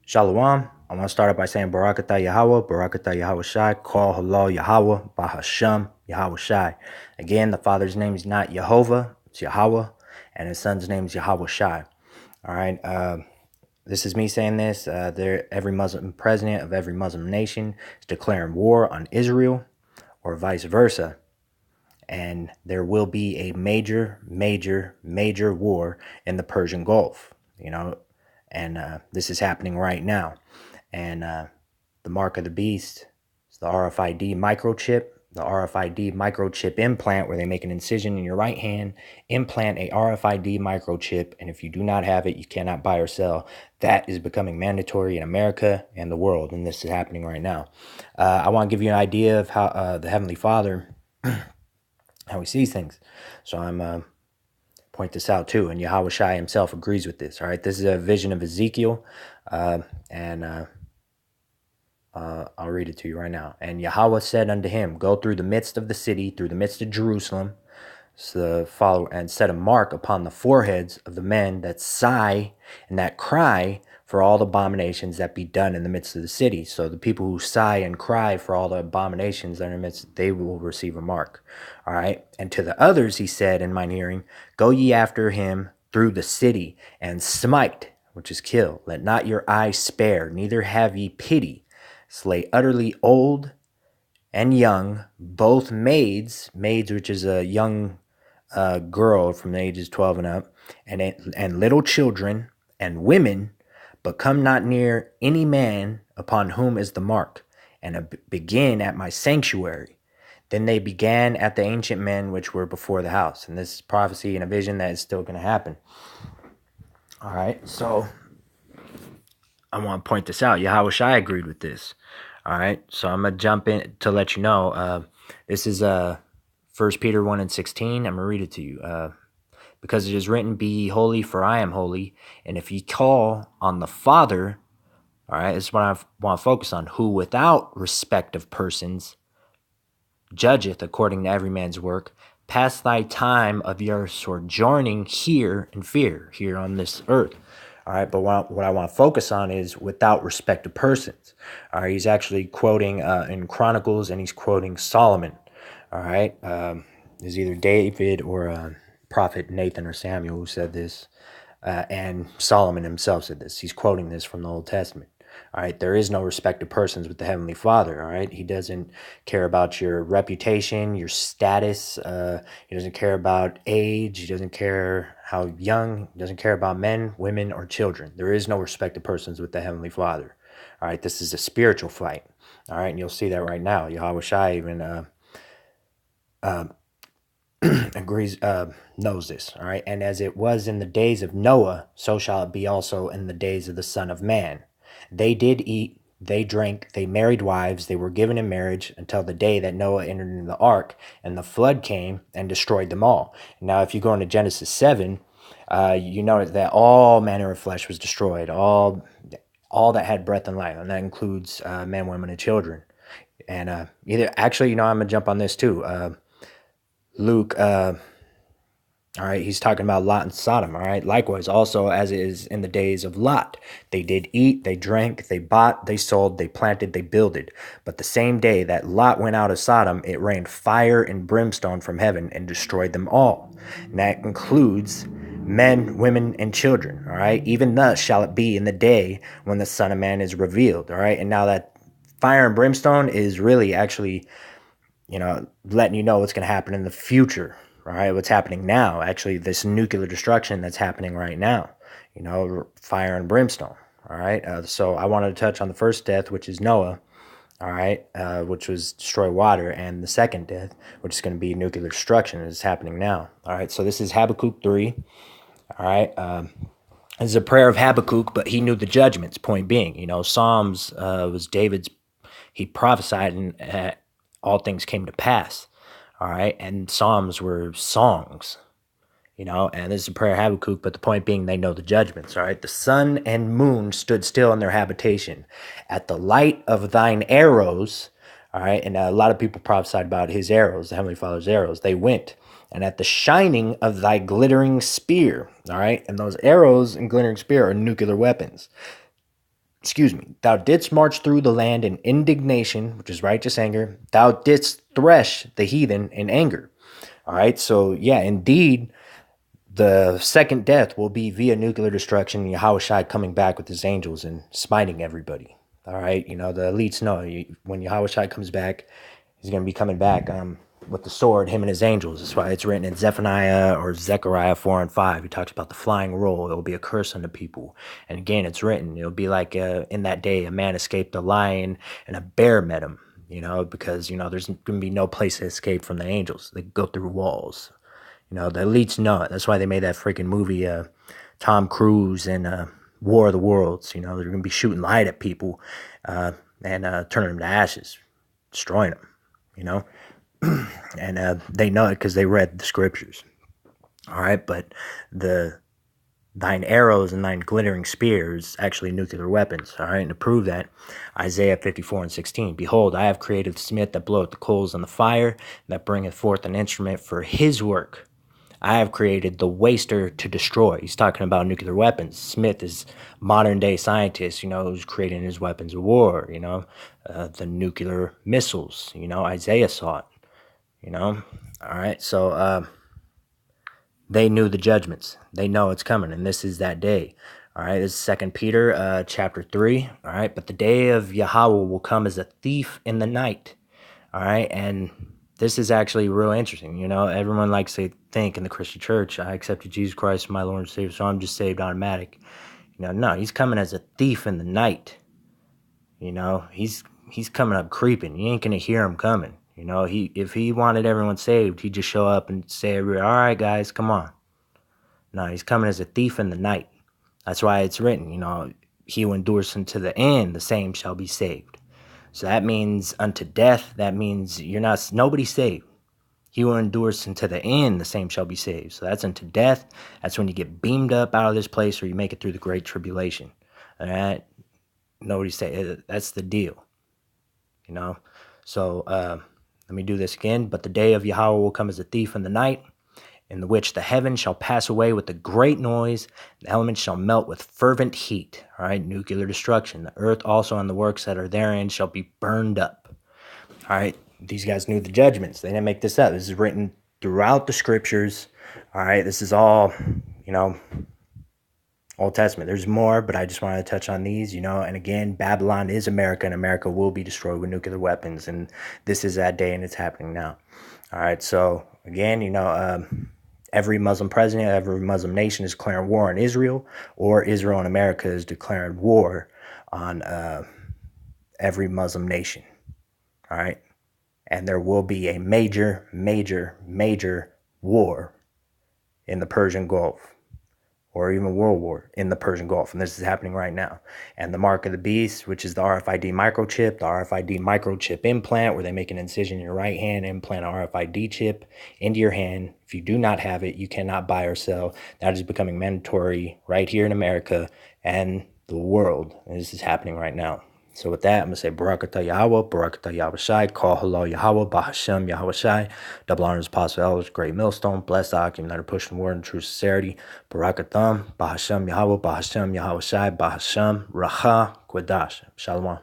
Shalom. I want to start out by saying Barakatah Yahweh, Barakatah Yahweh Shai, Call Halal Yahweh, Bahasham Yahweh Shai. Again, the Father's name is not Jehovah, it's Yahweh, and his Son's name is Yahweh Shai. All right. This is me saying this. Every Muslim president of every Muslim nation is declaring war on Israel, or vice versa. And there will be a major, major, major war in the Persian Gulf. And this is happening right now. And the mark of the beast is the RFID microchip. The RFID microchip implant, where they make an incision in your right hand, implant a RFID microchip, and if you do not have it, you cannot buy or sell. That is becoming mandatory in America and the world, and this is happening right now. I want to give you an idea of how the Heavenly Father, how he sees things. So I'm point this out too, and Yahweh Shai himself agrees with this. All right, this is a vision of Ezekiel, and I'll read it to you right now. And Yahweh said unto him, Go through the midst of the city, through the midst of Jerusalem, and set a mark upon the foreheads of the men that sigh and that cry for all the abominations that be done in the midst of the city. So the people who sigh and cry for all the abominations that are in the midst, they will receive a mark. All right. And to the others he said in mine hearing, Go ye after him through the city, and smite, which is kill. Let not your eyes spare, neither have ye pity. Slay utterly old and young, both maids, which is a young girl from the ages 12 and up, and little children and women, but come not near any man upon whom is the mark, and begin at my sanctuary. Then they began at the ancient men which were before the house. And this is prophecy and a vision that is still going to happen. All right, so I want to point this out. Yahweh Shai agreed with this. All right, so I'm going to jump in to let you know. This is 1 Peter 1 and 16. I'm going to read it to you. Because it is written, Be ye holy, for I am holy. And if ye call on the Father, all right, this is what I want to focus on, who without respect of persons judgeth according to every man's work, pass thy time of your sojourning here in fear, here on this earth. All right, but what I want to focus on is without respect to persons. All right, he's actually quoting in Chronicles, and he's quoting Solomon. All right, it's either David or prophet Nathan or Samuel who said this, and Solomon himself said this. He's quoting this from the Old Testament. All right, there is no respect to persons with the Heavenly Father. All right, he doesn't care about your reputation, your status. He doesn't care about age. He doesn't care how young. He doesn't care about men, women, or children. There is no respect to persons with the Heavenly Father. All right, this is a spiritual fight. All right, and you'll see that right now. Yahweh Shai even agrees, knows this. All right, and as it was in the days of Noah, so shall it be also in the days of the Son of Man. They did eat, they drank, they married wives, they were given in marriage until the day that Noah entered into the ark, and the flood came and destroyed them all. Now, if you go into Genesis 7, you notice that all manner of flesh was destroyed, all that had breath and life, and that includes men, women, and children. And I'm gonna jump on this too. Luke, all right, he's talking about Lot and Sodom, all right? Likewise, also as it is in the days of Lot. They did eat, they drank, they bought, they sold, they planted, they builded. But the same day that Lot went out of Sodom, it rained fire and brimstone from heaven and destroyed them all. And that includes men, women, and children, all right? Even thus shall it be in the day when the Son of Man is revealed, all right? And now that fire and brimstone is really actually, letting you know what's going to happen in the future. All right, what's happening now, actually, this nuclear destruction that's happening right now, fire and brimstone. All right, so I wanted to touch on the first death, which is Noah, all right, which was destroy water, and the second death, which is going to be nuclear destruction, is happening now. All right, so this is Habakkuk 3. All right, this is a prayer of Habakkuk, but he knew the judgments, point being. Psalms was David's, he prophesied, and all things came to pass. All right, and Psalms were songs, and this is a prayer of Habakkuk, but the point being they know the judgments, all right? The sun and moon stood still in their habitation. At the light of thine arrows, all right, and a lot of people prophesied about his arrows, the Heavenly Father's arrows, they went. And at the shining of thy glittering spear, all right, and those arrows and glittering spear are nuclear weapons. excuse me, thou didst march through the land in indignation, which is righteous anger. Thou didst thresh the heathen in anger. All right. So, yeah, indeed, the second death will be via nuclear destruction. Yahushua coming back with his angels and smiting everybody. All right. You know, the elites know when Yahushua comes back, he's going to be coming back with the sword, him and his angels. That's why it's written in Zephaniah or Zechariah 4 and 5. He talks about the flying roll. It will be a curse unto people. And again, it's written, it'll be like in that day, a man escaped a lion and a bear met him, you know, because, you know, there's going to be no place to escape from the angels. They go through walls. You know, the elites know it. That's why they made that freaking movie, Tom Cruise and War of the Worlds. You know, they're going to be shooting light at people and turning them to ashes, destroying them, you know. And they know it because they read the scriptures. All right, but the thine arrows and thine glittering spears, actually nuclear weapons. All right, and to prove that, Isaiah 54 and 16. Behold, I have created the smith that bloweth the coals on the fire, that bringeth forth an instrument for his work. I have created the waster to destroy. He's talking about nuclear weapons. Smith is modern day scientist, you know, who's creating his weapons of war, you know, the nuclear missiles, you know, Isaiah saw it. You know, all right. So they knew the judgments. They know it's coming, and this is that day. All right. This is 2 Peter chapter 3. All right. But the day of Yahweh will come as a thief in the night. All right. And this is actually real interesting. You know, everyone likes to think in the Christian church, I accepted Jesus Christ, my Lord and Savior, so I'm just saved automatic. You know, no, he's coming as a thief in the night. You know, he's coming up creeping. You ain't gonna hear him coming. You know, if he wanted everyone saved, he'd just show up and say, all right, guys, come on. No, he's coming as a thief in the night. That's why it's written, you know, he who endures unto the end, the same shall be saved. So that means unto death. That means nobody's saved. He who endures unto the end, the same shall be saved. So that's unto death. That's when you get beamed up out of this place or you make it through the great tribulation. All right? Nobody's saved. That's the deal. You know? So, let me do this again. But the day of Yahweh will come as a thief in the night, in the which the heavens shall pass away with a great noise, the elements shall melt with fervent heat. All right, nuclear destruction. The earth also and the works that are therein shall be burned up. All right, these guys knew the judgments. They didn't make this up. This is written throughout the scriptures. All right, this is all, you know, Old Testament. There's more, but I just wanted to touch on these, you know. And again, Babylon is America, and America will be destroyed with nuclear weapons. And this is that day, and it's happening now. All right, so again, you know, every Muslim president, every Muslim nation is declaring war on Israel, or Israel and America is declaring war on every Muslim nation. All right, and there will be a major, major, major war in the Persian Gulf, or even world war in the Persian Gulf. And this is happening right now. And the mark of the beast, which is the RFID microchip implant, where they make an incision in your right hand, implant an RFID chip into your hand. If you do not have it, you cannot buy or sell. That is becoming mandatory right here in America and the world. And this is happening right now. So with that, I'm going to say Barakatah Yahweh, Barakatah Yahushai, Call Hello Yahweh, Bahashem Yahushai, double honors, apostle elders, great millstone, blessed Akim, that are pushing word in true sincerity, Barakatham, Bahashem Yahweh, Bahashem Yahushai, Bahashem Racha Kwadash. Shalom.